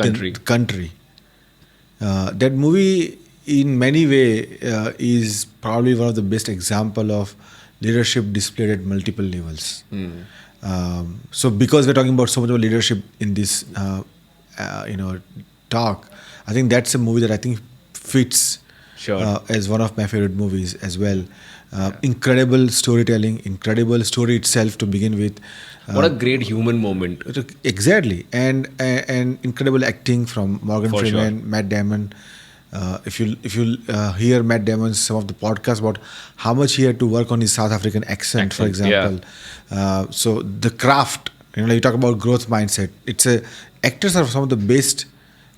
country. That movie, in many ways, is probably one of the best example of leadership displayed at multiple levels. So, because we're talking about so much about leadership in this, talk, I think that's a movie that I think fits Sure. as one of my favorite movies as well. Incredible storytelling, incredible story itself to begin with. What a great human moment. Exactly, and incredible acting from Morgan For Freeman, sure. Matt Damon. If you hear Matt Damon's some of the podcasts about how much he had to work on his South African accent, for Accent, yeah. example. So the craft, you talk about growth mindset. Actors are some of the best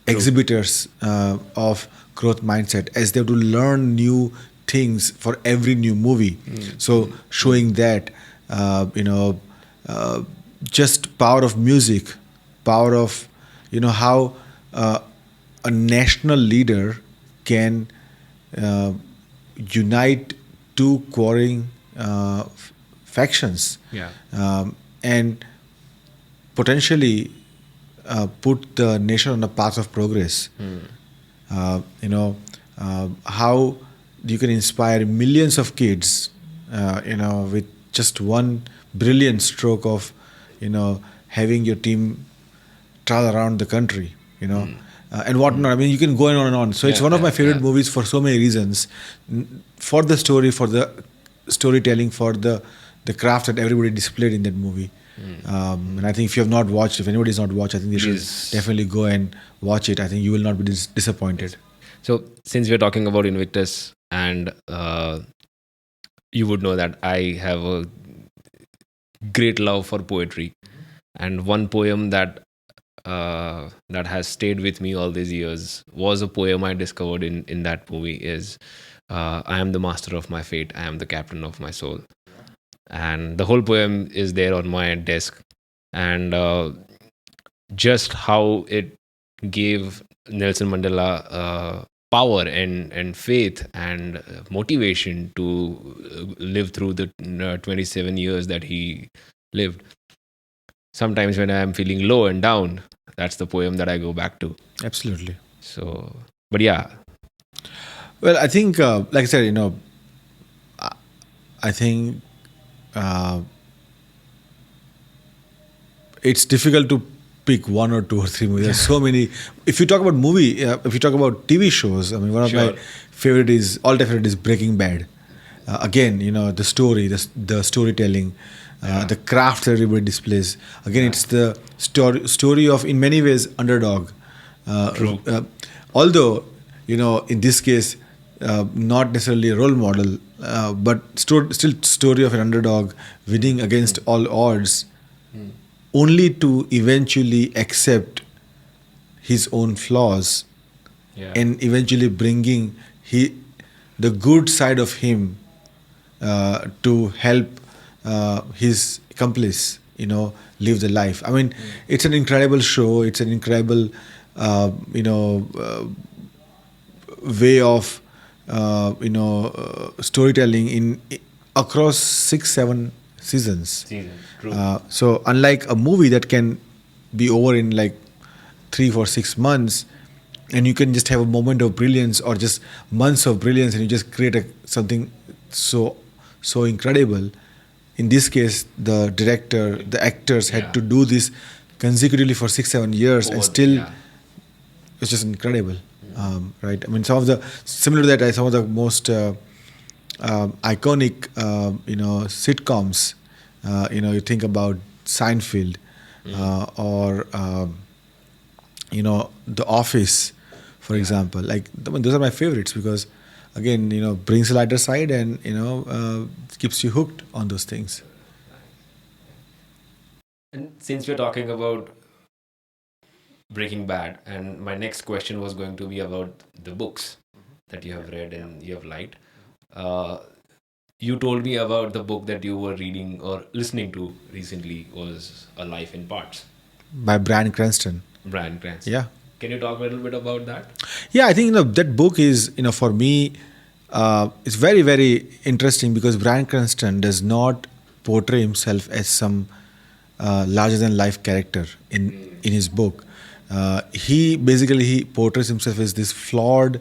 True. exhibitors of growth mindset, as they have to learn new things for every new movie. So showing that, uh, just power of music, power of how a national leader can uh, unite two quarreling factions, Yeah. and potentially put the nation on a path of progress. How you can inspire millions of kids, with just one brilliant stroke of, having your team travel around the country, and whatnot. I mean, you can go on and on. So it's Yeah, one of my yeah, favorite yeah. movies for so many reasons. For the story, for the storytelling, for the craft that everybody displayed in that movie. And I think if you have not watched, if anybody's not watched, I think they should Please. definitely go and watch it. I think you will not be disappointed. So, since we're talking about Invictus, and you would know that I have a great love for poetry, and one poem that has stayed with me all these years was a poem I discovered in that movie. Is I am the master of my fate. I am the captain of my soul. And the whole poem is there on my desk, and just how it gave Nelson Mandela power and faith and motivation to live through the 27 years that he lived. Sometimes when I am feeling low and down, that's the poem that I go back to. Absolutely. So, but yeah. Well, I think, like I said, I think uh, it's difficult to pick one or two or three movies. There's so many. If you talk about if you talk about TV shows, I mean, one of Sure. my all-time favorite is Breaking Bad. Again, the story, the storytelling, the craft that everybody displays. Again, it's the story of, in many ways, underdog. True. Although, in this case, not necessarily a role model, but still story of an underdog winning against all odds, only to eventually accept his own flaws, Yeah. and eventually bringing the good side of him to help his accomplice, live the life. I mean, it's an incredible show. It's an incredible, way of, storytelling in across 6-7 seasons. Season. True. So unlike a movie that can be over in like 3 or 6 months, and you can just have a moment of brilliance or just months of brilliance, and you just create something so incredible. In this case, the director, the actors Yeah. had to do this consecutively for 6-7 years, and Over- still yeah. it's just incredible. Right? I mean, similar to that, some of the most iconic, sitcoms. You think about Seinfeld, or The Office, for example. Like, those are my favorites because, again, brings a lighter side, and keeps you hooked on those things. And since we're talking about Breaking Bad, and my next question was going to be about the books that you have read and you have liked. Uh, you told me about the book that you were reading or listening to recently was A Life in Parts, By Bryan Cranston. Bryan Cranston. Yeah. Can you talk a little bit about that? Yeah, I think that book is, for me, it's very, very interesting because Bryan Cranston does not portray himself as some larger than life character in his book. He portrays himself as this flawed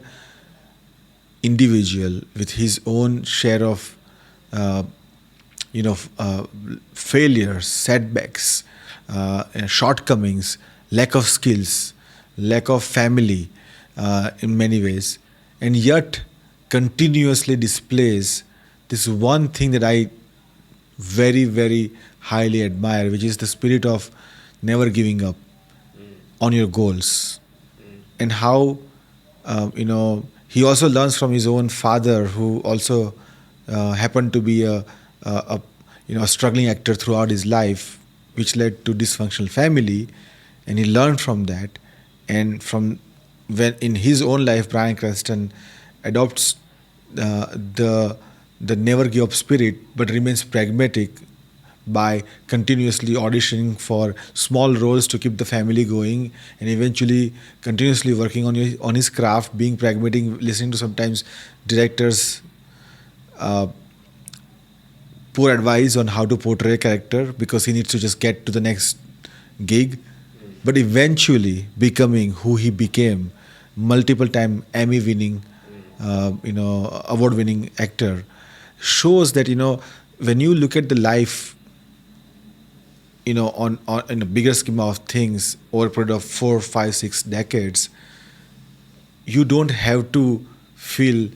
individual with his own share of uh, failures, setbacks, shortcomings, lack of skills, lack of family, in many ways, and yet continuously displays this one thing that I very, very highly admire, which is the spirit of never giving up on your goals. And how, he also learns from his own father, who also happened to be a struggling actor throughout his life, which led to dysfunctional family, and he learned from that. And from when in his own life, Bryan Cranston adopts the never give up spirit, but remains pragmatic by continuously auditioning for small roles to keep the family going, and eventually continuously working on his craft, being pragmatic, listening to sometimes directors uh, poor advice on how to portray a character because he needs to just get to the next gig, but eventually becoming who he became, multiple time Emmy winning, award winning actor, shows that when you look at the life, on in a bigger scheme of things over a period of 4, 5, 6 decades, you don't have to feel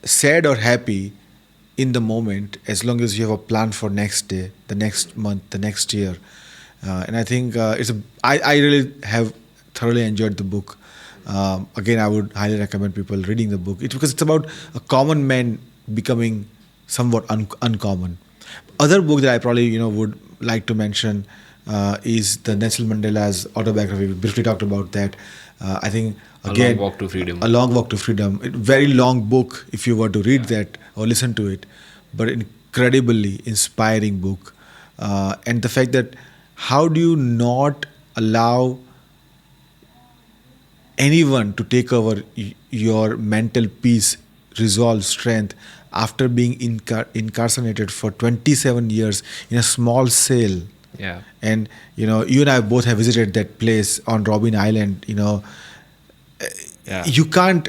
sad or happy in the moment as long as you have a plan for next day, the next month, the next year. And I think I really have thoroughly enjoyed the book. Again, I would highly recommend people reading the book. Because it's about a common man becoming somewhat uncommon. Other book that I probably would like to mention is the Nelson Mandela's autobiography. We briefly talked about that. I think again, A Long Walk to Freedom. A Long Walk to Freedom. Very long book if you were to read that or listen to it, but incredibly inspiring book. And the fact that how do you not allow anyone to take over your mental peace, resolve, strength after being incarcerated for 27 years in a small cell. Yeah. And you and I both have visited that place on Robben Island. Yeah. You can't.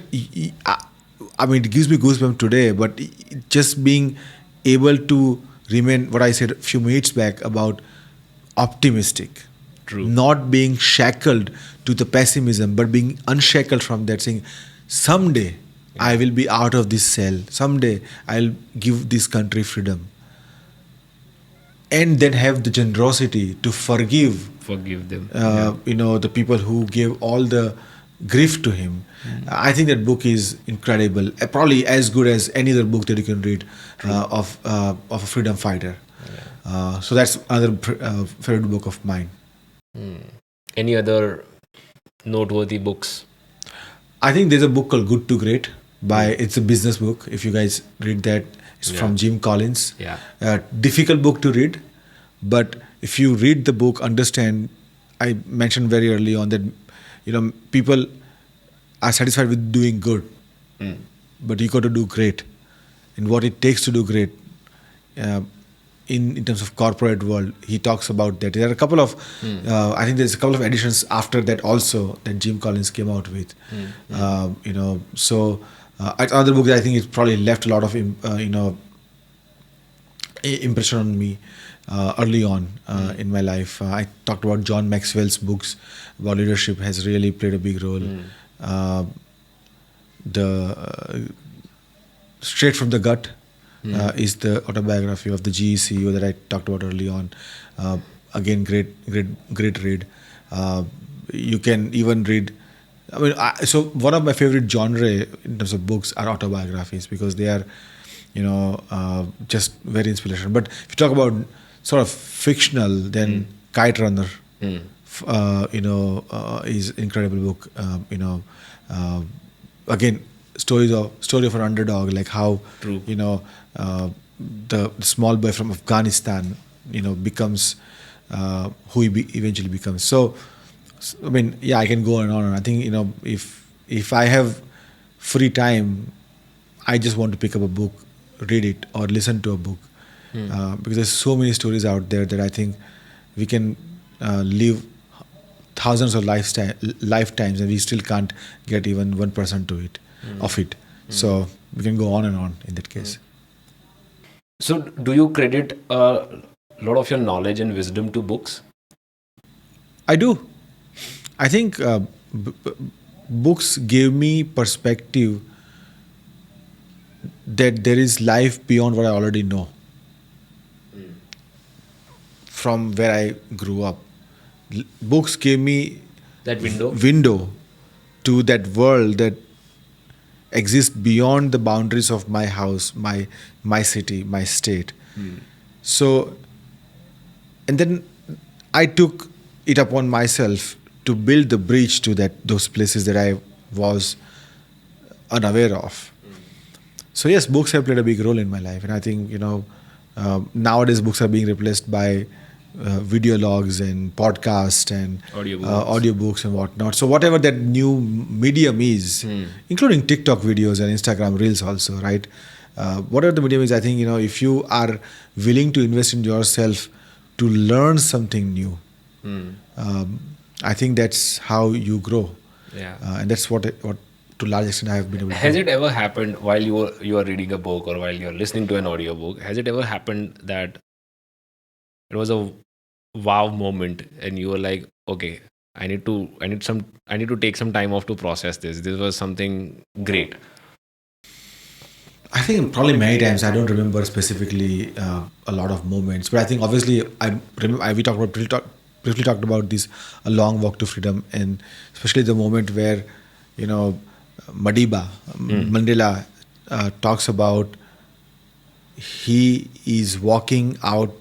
I mean, it gives me goosebumps today. But just being able to remain, what I said a few minutes back about optimistic, True. not being shackled to the pessimism, but being unshackled from that, saying, someday I will be out of this cell. Someday I'll give this country freedom. And then have the generosity to forgive them. the people who gave all the grief to him. I think that book is incredible. Probably as good as any other book that you can read of a freedom fighter. So that's another favorite book of mine. Any other noteworthy books? I think there's a book called Good to Great it's a business book. If you guys read that, it's from Jim Collins. Yeah. Difficult book to read, but if you read the book, understand. I mentioned very early on that people are satisfied with doing good, but you got to do great, and what it takes to do great. In terms of corporate world, he talks about that. There are a couple of, I think there's a couple of editions after that also that Jim Collins came out with. So another book that I think it probably left a lot of impression on me early on in my life. I talked about John Maxwell's books about leadership has really played a big role. The Straight from the Gut is the autobiography of the GE CEO that I talked about early on. Again, great read. You can even read. I mean, so one of my favorite genre in terms of books are autobiographies because they are, just very inspirational. But if you talk about sort of fictional, then Kite Runner, is an incredible book. Again, story of an underdog, like how True. The small boy from Afghanistan, becomes who he eventually becomes. So, I mean, yeah, I can go on and on. I think if I have free time, I just want to pick up a book, read it, or listen to a book, because there's so many stories out there that I think we can live thousands of lifetimes, and we still can't get even 1% to it of it. So we can go on and on in that case. So, do you credit a lot of your knowledge and wisdom to books? I do. I think books gave me perspective that there is life beyond what I already know from where I grew up. Books gave me That window. window to that world that exists beyond the boundaries of my house, my city, my state. So, and then I took it upon myself to build the bridge to those places that I was unaware of. So yes, books have played a big role in my life, and I think nowadays books are being replaced by video logs and podcast and audiobooks and whatnot. So whatever that new medium is, including TikTok videos and Instagram Reels also, right? Whatever the medium is, I think if you are willing to invest in yourself to learn something new, I think that's how you grow. Yeah. And that's what to a large extent I have been able to Has do. it ever happened while you are reading a book or while you're listening to an audiobook? Has it ever happened that it was a wow moment and you were like, okay, I need to take some time off to process this. This was something great. I think probably many times. I don't remember specifically a lot of moments, but I think obviously I remember we talked about briefly talked about this a long walk to freedom, and especially the moment where Mandela talks about he is walking out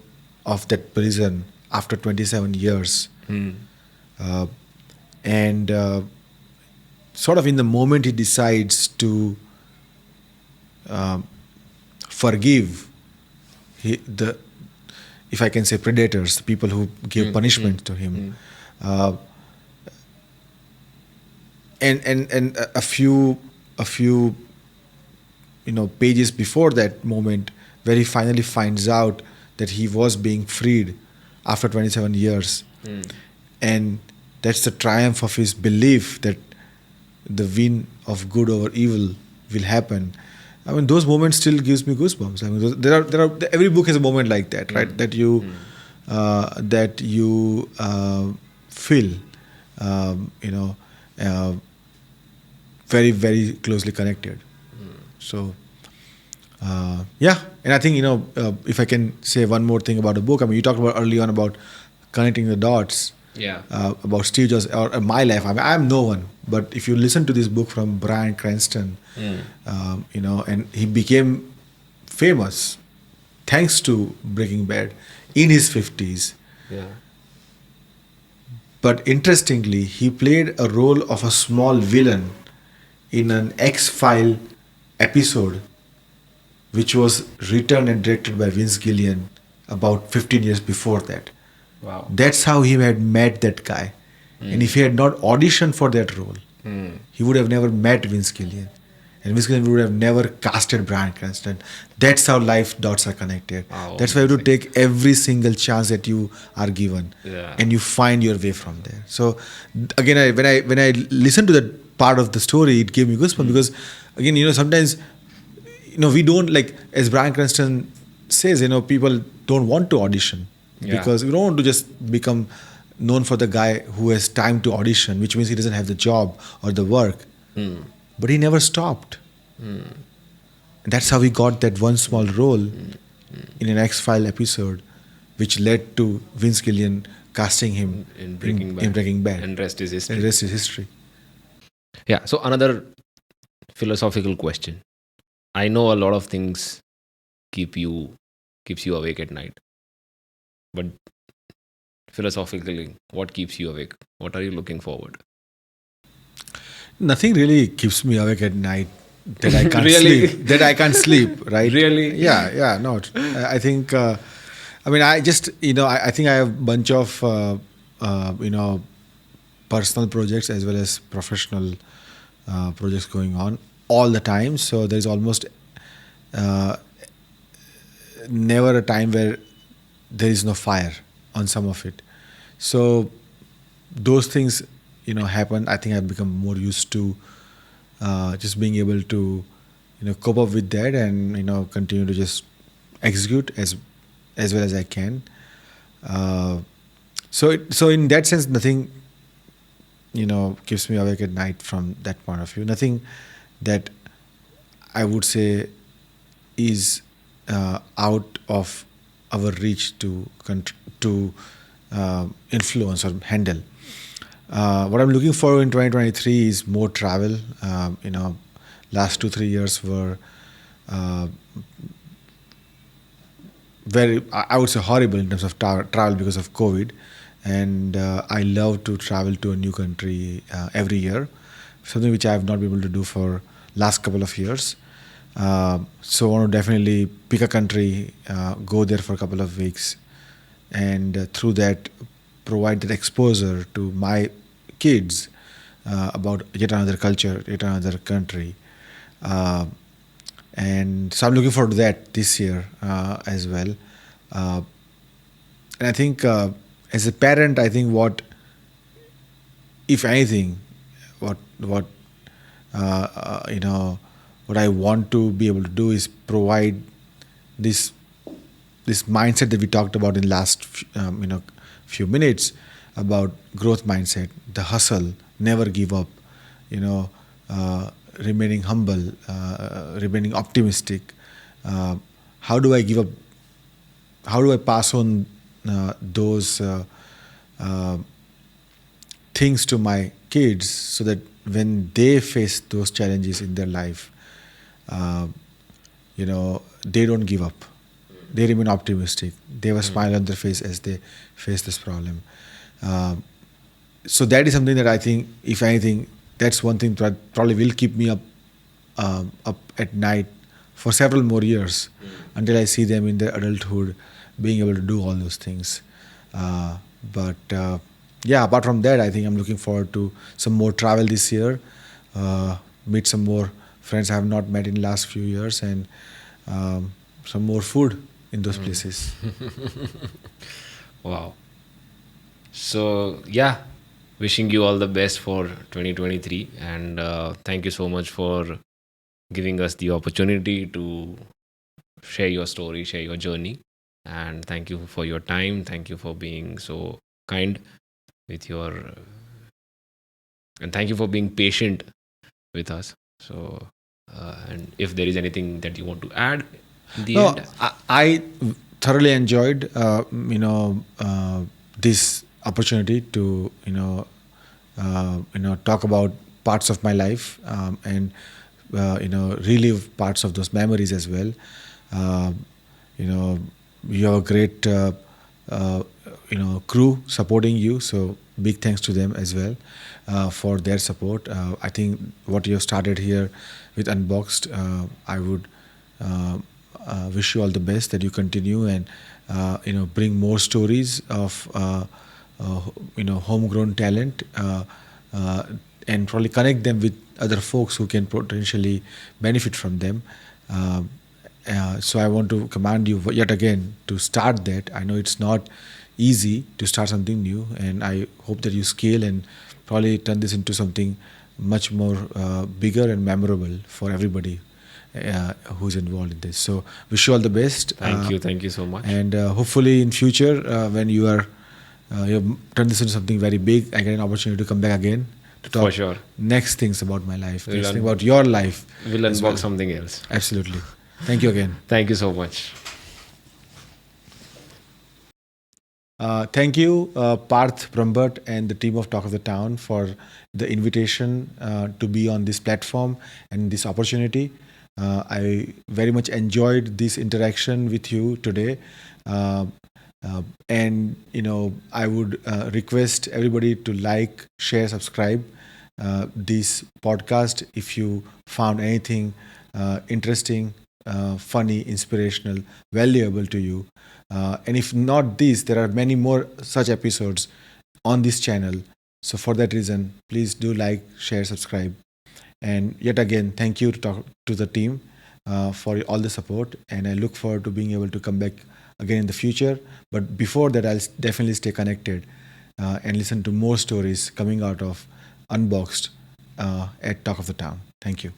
of that prison after 27 years, and sort of in the moment he decides to forgive if I can say predators, the people who gave punishment to him, and a few pages before that moment where he finally finds out that he was being freed after 27 years, and that's the triumph of his belief that the win of good over evil will happen. I mean, those moments still gives me goosebumps. I mean, there are every book has a moment like that, right? That you feel, very very closely connected. So, yeah, and I think if I can say one more thing about the book. I mean, you talked about early on about connecting the dots. Yeah. About Steve Jobs or my life. I mean, I'm no one, but if you listen to this book from Bryan Cranston, and he became famous thanks to Breaking Bad in his 50s. Yeah. But interestingly, he played a role of a small villain in an X-File episode, which was written and directed by Vince Gilligan about 15 years before that. Wow. That's how he had met that guy. And if he had not auditioned for that role, he would have never met Vince Gilligan. And Vince Gilligan would have never casted Bryan Cranston. That's how life dots are connected. Wow, that's why you have to take every single chance that you are given. Yeah. And you find your way from there. So again, when I listened to that part of the story, it gave me goosebumps because again, sometimes we don't, like as Bryan Cranston says, people don't want to audition. Yeah. Because we don't want to just become known for the guy who has time to audition, which means he doesn't have the job or the work. But he never stopped. And that's how he got that one small role in an X-File episode, which led to Vince Gilligan casting him In Breaking Bad. And rest is history. And rest is history. Yeah. So another philosophical question. I know a lot of things keeps you awake at night. But philosophically, what keeps you awake? What are you looking forward? Nothing really keeps me awake at night that I can't Really? sleep. That I can't sleep, right? Really? Yeah, not. I think, I just, I think I have a bunch of, personal projects as well as professional projects going on all the time. So there's almost never a time where there is no fire on some of it. So those things, happen. I think I've become more used to just being able to, cope up with that and, continue to just execute as well as I can. So in that sense, nothing, keeps me awake at night from that point of view. Nothing that I would say is out of our reach to influence or handle. What I'm looking for in 2023 is more travel. Last 2-3 years were uh, very, I would say, horrible in terms of travel because of COVID. And I love to travel to a new country every year, something which I have not been able to do for last couple of years. So I want to definitely pick a country, go there for a couple of weeks, and through that provide that exposure to my kids about yet another culture, yet another country. Uh, and so I'm looking forward to that this year as well. Uh, and I think as a parent, I think what, if anything, what what I want to be able to do is provide this this mindset that we talked about in last few minutes about growth mindset, the hustle, never give up, you know, remaining humble, remaining optimistic. Uh, how do I give up? How do I pass on those uh, things to my kids so that when they face those challenges in their life, uh, they don't give up. They remain optimistic. They have a smile on their face as they face this problem. Uh, so that is something that I think, if anything, that's one thing that probably will keep me up at night for several more years until I see them in their adulthood being able to do all those things. But yeah, apart from that, I think I'm looking forward to some more travel this year, meet some more friends I have not met in the last few years, and some more food in those places. Wow. So, yeah, wishing you all the best for 2023. And thank you so much for giving us the opportunity to share your story, share your journey. And thank you for your time. Thank you for being so kind with your, and thank you for being patient with us. So, and if there is anything that you want to add in the No, end. I thoroughly enjoyed, this opportunity to, talk about parts of my life, and relive parts of those memories as well. Uh, you know, you have a great, uh, crew supporting you. So big thanks to them as well for their support. I think what you have started here with Unboxed, I would uh, wish you all the best, that you continue and bring more stories of homegrown talent, uh, and probably connect them with other folks who can potentially benefit from them. Um so I want to command you yet again to start that. I know it's not easy to start something new, and I hope that you scale and probably turn this into something much more bigger and memorable for everybody who's involved in this. So wish you all the best. Thank you so much. And hopefully in future, when you have turned this into something very big, I get an opportunity to come back again to talk For sure. next things about my life, We'll next thing un- about your life. We'll as unbox well. something else. Absolutely. Thank you again. Thank you so much. Thank you, Parth Brahmbhatt and the team of Talk of the Town, for the invitation to be on this platform and this opportunity. I very much enjoyed this interaction with you today. Uh, and I would request everybody to like, share, subscribe this podcast if you found anything interesting, funny, inspirational, valuable to you. And if not this, there are many more such episodes on this channel. So for that reason, please do like, share, subscribe. And yet again, thank you to the team for all the support. And I look forward to being able to come back again in the future. But before that, I'll definitely stay connected and listen to more stories coming out of Unboxed at Talk of the Town. Thank you.